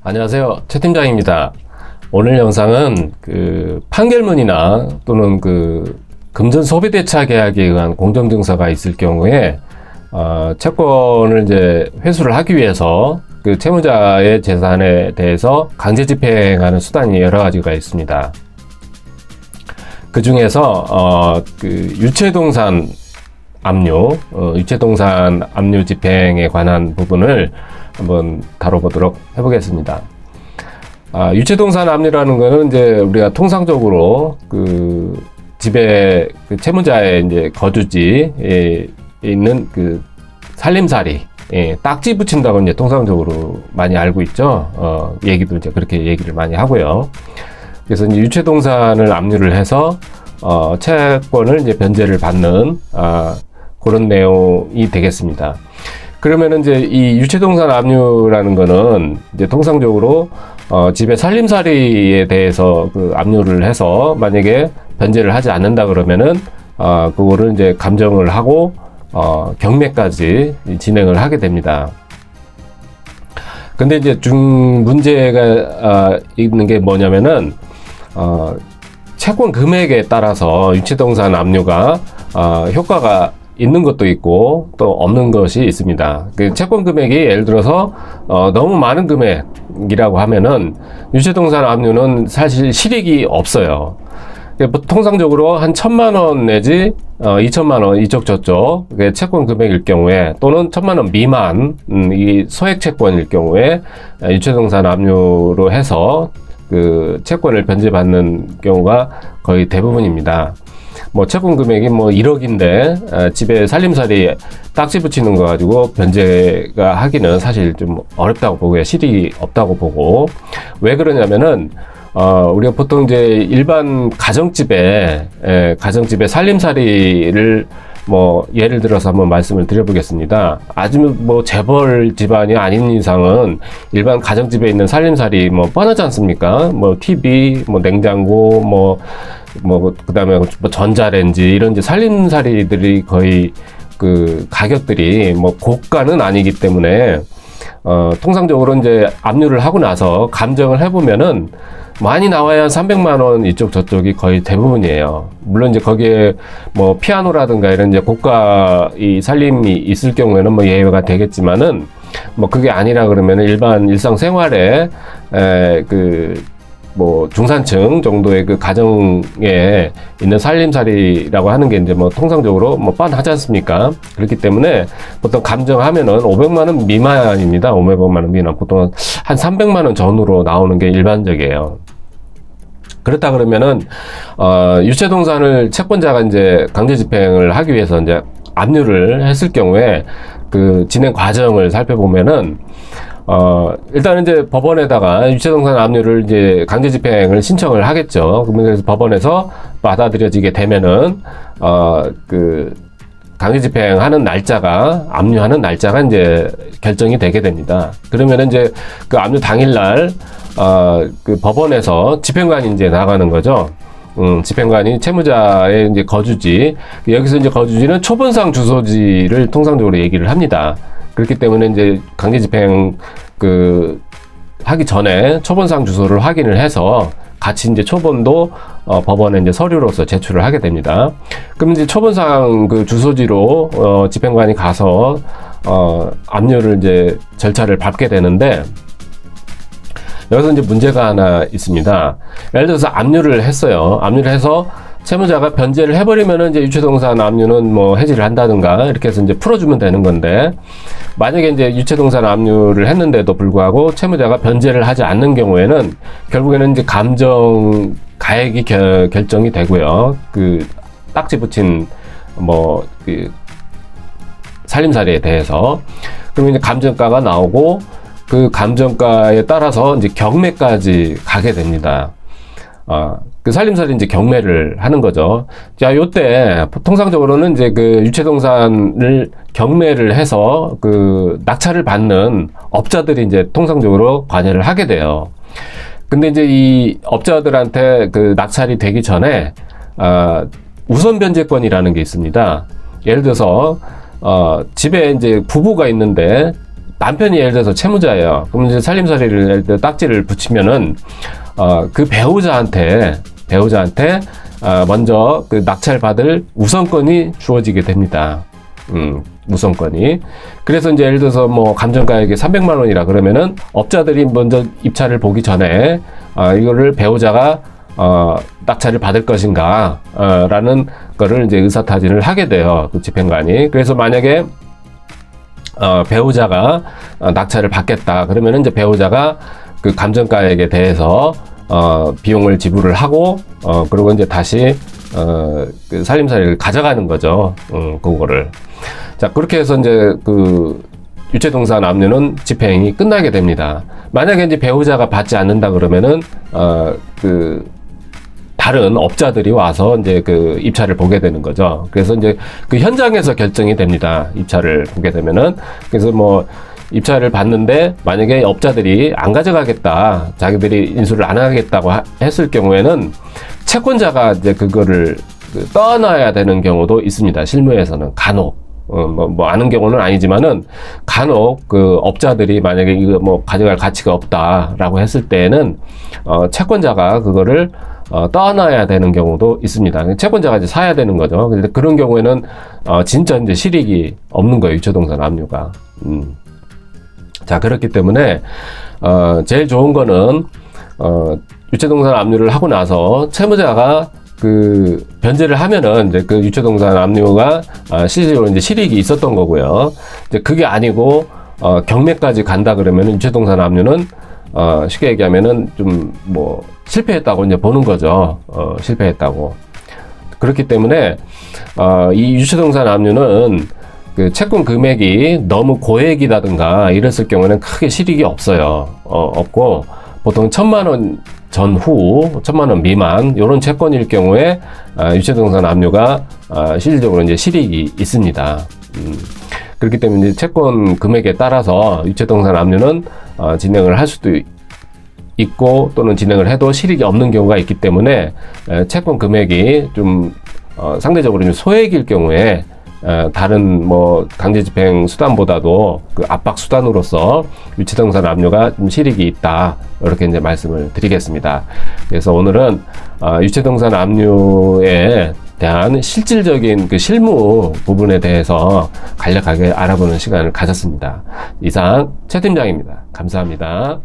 안녕하세요, 최 팀장입니다. 오늘 영상은 판결문이나 또는 금전 소비대차 계약에 의한 공정증서가 있을 경우에 채권을 이제 회수를 하기 위해서 채무자의 재산에 대해서 강제 집행하는 수단이 여러 가지가 있습니다. 그 중에서 유체동산 압류 집행에 관한 부분을 한번 다뤄보도록 해보겠습니다. 유체동산 압류라는 것은 이제 우리가 통상적으로 집에 채무자의 이제 거주지에 있는 살림살이, 딱지 붙인다고 이제 통상적으로 많이 알고 있죠. 얘기도 이제 그렇게 얘기를 많이 하고요. 그래서 이제 유체동산을 압류를 해서 채권을 이제 변제를 받는 그런 내용이 되겠습니다. 그러면은 이제 이 유체동산 압류라는 거는 이제 통상적으로 집의 살림살이에 대해서 압류를 해서 만약에 변제를 하지 않는다 그러면은 그거를 이제 감정을 하고 경매까지 진행을 하게 됩니다. 근데 이제 문제가 있는 게 뭐냐면은 채권 금액에 따라서 유체동산 압류가 효과가 있는 것도 있고 또 없는 것이 있습니다. 채권 금액이 예를 들어서 너무 많은 금액이라고 하면은 유체동산 압류는 사실 실익이 없어요. 통상적으로 한 1,000만 원 내지 2,000만 원 이쪽 저쪽 채권 금액일 경우에 또는 1,000만 원 미만 이 소액 채권일 경우에 유체동산 압류로 해서 채권을 변제받는 경우가 거의 대부분입니다. 채권 금액이 1억인데 집에 살림살이 딱지 붙이는 거 가지고 변제가 하기는 사실 좀 어렵다고 보고요. 실익이 없다고 보고. 왜 그러냐면은 우리가 보통 이제 일반 가정집에 살림살이를 예를 들어서 한번 말씀을 드려보겠습니다. 아주 재벌 집안이 아닌 이상은 일반 가정집에 있는 살림살이 뻔하지 않습니까? TV, 냉장고, 그 다음에 전자레인지 이런 이제 살림살이들이 거의 가격들이 고가는 아니기 때문에 통상적으로 이제 압류를 하고 나서 감정을 해보면은 많이 나와야 한 300만 원 이쪽 저쪽이 거의 대부분이에요. 물론 이제 거기에 피아노라든가 이런 이제 고가 이 살림이 있을 경우에는 예외가 되겠지만은 그게 아니라 그러면은 일반 일상생활에 중산층 정도의 가정에 있는 살림살이라고 하는 게 이제 통상적으로 뻔하지 않습니까? 그렇기 때문에 보통 감정하면은 500만 원 미만입니다. 500만 원 미만. 보통 한 300만 원 전후로 나오는 게 일반적이에요. 그렇다 그러면은, 유체동산을 채권자가 이제 강제 집행을 하기 위해서 이제 압류를 했을 경우에 진행 과정을 살펴보면은, 일단은 이제 법원에다가 유체동산 압류를 이제 강제 집행을 신청을 하겠죠. 그래서 법원에서 받아들여지게 되면은, 강제 집행하는 날짜가, 압류하는 날짜가 이제 결정이 되게 됩니다. 그러면은 이제 압류 당일날, 법원에서 집행관이 이제 나가는 거죠. 집행관이 채무자의 이제 거주지, 여기서 이제 거주지는 초본상 주소지를 통상적으로 얘기를 합니다. 그렇기 때문에 이제 강제 집행 하기 전에 초본상 주소를 확인을 해서 같이 이제 초본도 법원에 이제 서류로서 제출을 하게 됩니다. 그럼 이제 초본상 주소지로 집행관이 가서 압류를 이제 절차를 밟게 되는데, 여기서 이제 문제가 하나 있습니다. 예를 들어서 압류를 했어요. 압류를 해서 채무자가 변제를 해버리면은 이제 유체동산 압류는 해지를 한다든가 이렇게 해서 이제 풀어주면 되는 건데, 만약에 이제 유체동산 압류를 했는데도 불구하고 채무자가 변제를 하지 않는 경우에는 결국에는 이제 감정 가액이 결정이 되고요. 딱지 붙인 살림살이에 대해서. 그러면 이제 감정가가 나오고 감정가에 따라서 이제 경매까지 가게 됩니다. 살림살이 이제 경매를 하는 거죠. 자, 요때 통상적으로는 이제 유체동산을 경매를 해서 낙찰을 받는 업자들이 이제 통상적으로 관여를 하게 돼요. 근데 이제 이 업자들한테 낙찰이 되기 전에 우선 변제권이라는 게 있습니다. 예를 들어서 집에 이제 부부가 있는데 남편이 예를 들어서 채무자예요. 그럼 이제 살림살이를 예를 들어 딱지를 붙이면은 그 배우자한테 먼저 그 낙찰받을 우선권이 주어지게 됩니다. 우선권이. 그래서 이제 예를 들어서 뭐 감정가액이 300만 원이라 그러면은 업자들이 먼저 입찰을 보기 전에 이거를 배우자가 낙찰을 받을 것인가 라는 거를 이제 의사타진을 하게 돼요. 그 집행관이. 그래서 만약에 배우자가 낙찰을 받겠다 그러면은 이제 배우자가 그 감정가액에 대해서 비용을 지불을 하고 그리고 이제 다시 그 살림살이를 가져가는 거죠. 그거를. 자, 그렇게 해서 이제 그 유체동산 압류는 집행이 끝나게 됩니다. 만약에 이제 배우자가 받지 않는다 그러면은 그 다른 업자들이 와서 이제 그 입찰을 보게 되는 거죠. 그래서 이제 그 현장에서 결정이 됩니다. 입찰을 보게 되면은. 그래서 뭐 입찰을 받는데 만약에 업자들이 안 가져가겠다, 자기들이 인수를 안 하겠다고 했을 경우에는 채권자가 이제 그거를 떠나야 되는 경우도 있습니다. 실무에서는 간혹. 뭐 아는 경우는 아니지만은 간혹 그 업자들이 만약에 이거 뭐 가져갈 가치가 없다라고 했을 때에는 채권자가 그거를 떠나야 되는 경우도 있습니다. 채권자가 이제 사야 되는 거죠. 근데 그런 경우에는 진짜 이제 실익이 없는 거예요. 유체동산 압류가. 자, 그렇기 때문에 제일 좋은 거는 유체동산 압류를 하고 나서 채무자가 그 변제를 하면은 이제 그 유체동산 압류가 실질적으로 이제 실익이 있었던 거고요. 이제 그게 아니고 경매까지 간다 그러면은 유체동산 압류는 쉽게 얘기하면은 좀 뭐 실패했다고 이제 보는 거죠. 실패했다고. 그렇기 때문에 이 유체동산 압류는 그 채권 금액이 너무 고액이라든가 이랬을 경우에는 크게 실익이 없어요. 없고 보통 1,000만 원 전후, 1,000만 원 미만 이런 채권일 경우에 유체동산 압류가 실질적으로 이제 실익이 있습니다. 그렇기 때문에 이제 채권 금액에 따라서 유체동산 압류는 진행을 할 수도 있고 또는 진행을 해도 실익이 없는 경우가 있기 때문에 채권 금액이 좀 상대적으로 좀 소액일 경우에 다른 뭐 강제집행 수단보다도 그 압박 수단으로서 유체동산 압류가 좀 실익이 있다, 이렇게 이제 말씀을 드리겠습니다. 그래서 오늘은 유체동산 압류에 대한 실질적인 그 실무 부분에 대해서 간략하게 알아보는 시간을 가졌습니다. 이상 최 팀장입니다. 감사합니다.